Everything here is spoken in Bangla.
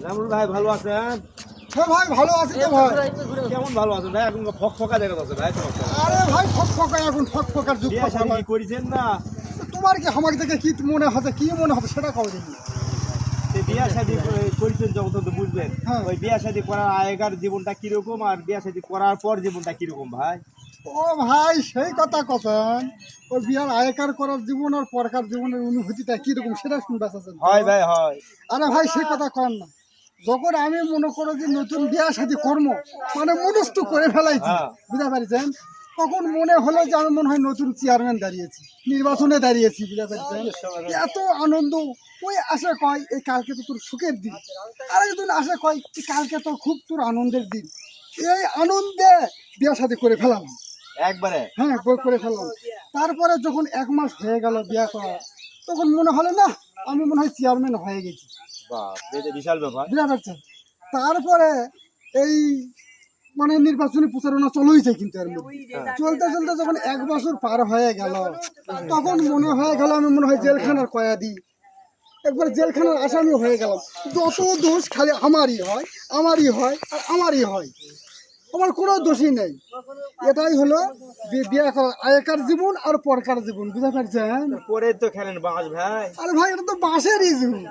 রামুল ভাই ভালো আছেন? হ্যাঁ ভাই ভালো আছি তো ভাই। কেমন ভালো আছেন ভাই? এখন ফকফকা দেখা যাচ্ছে ভাই তোমার। আরে ভাই ফকফকা এখন ফকফকার যুগ বিয়ে কথা শাদী ভাই। কি করেছেন না? তোমার কি আমাকে দেখে কি মনে হচ্ছে সেটা কও দেখি। সে বিয়ে শাদী করেছেন যখন তো বুঝবেন। হ্যাঁ। ওই বিয়ে শাদী করার আগেকার জীবনটা কিরকম আর বিয়ে শাদী করার পর জীবনটা কিরকম ভাই? ও ভাই সেই কথা কথা ওই বিয়ার আগেকার করার জীবন আর পরকার জীবনের অনুভূতিটা কিরকম সেটা শুনতে চাচ্ছেন? হয় ভাই হয়। আরে ভাই সেই কথা কর না। যখন আমি মনে করো যে নতুন বিয়া শাদী কর্ম মানে মনস্থ করে ফেলাইছি, হ্যাঁ। বুঝতে পারছেন? তখন মনে হলো যে আমি মনে হয় নতুন চেয়ারম্যান দাঁড়িয়েছি, নির্বাচনে দাঁড়িয়েছি, বুঝতে পারছেন? এত আনন্দ। ওই আসে কয় এই কালকে তো তোর সুখের দিন, আর একজন আসে কয় এই কালকে তো খুব তোর আনন্দের দিন। এই আনন্দে বিয়া শাদী করে ফেলাম। একবারে হ্যাঁ করে ফেললাম। তারপরে যখন 1 মাস হয়ে গেল বিয়া করা, তখন মনে হলো না আমি মনে হয় চেয়ারম্যান হয়ে গেছি, বাহ, এটা বিশাল ব্যাপার। বুঝতে পারছেন? তারপরে এই মানে নির্বাচনী প্রচারণা চলইছে, কিন্তু এর মধ্যে চলতে চলতে যখন 1 বছর পার হয়ে গেল, তখন মনে হয়ে গেল আমি মনে হয় জেলখানার কয়েদি, একবার জেলখানার আসামি হয়ে গেলাম। যত দোষ খালি আমারই হয়, আমারই হয়, আর আমারই হয়। আমার কোনো দোষই নেই। এটাই হলো বিয়ে করার আগেকার জীবন আর পরকার জীবন, বুঝতে পারছেন? পরে তো খেলেন বাস ভাই। আরে ভাই এটা তো বাঁশেরই জীবন।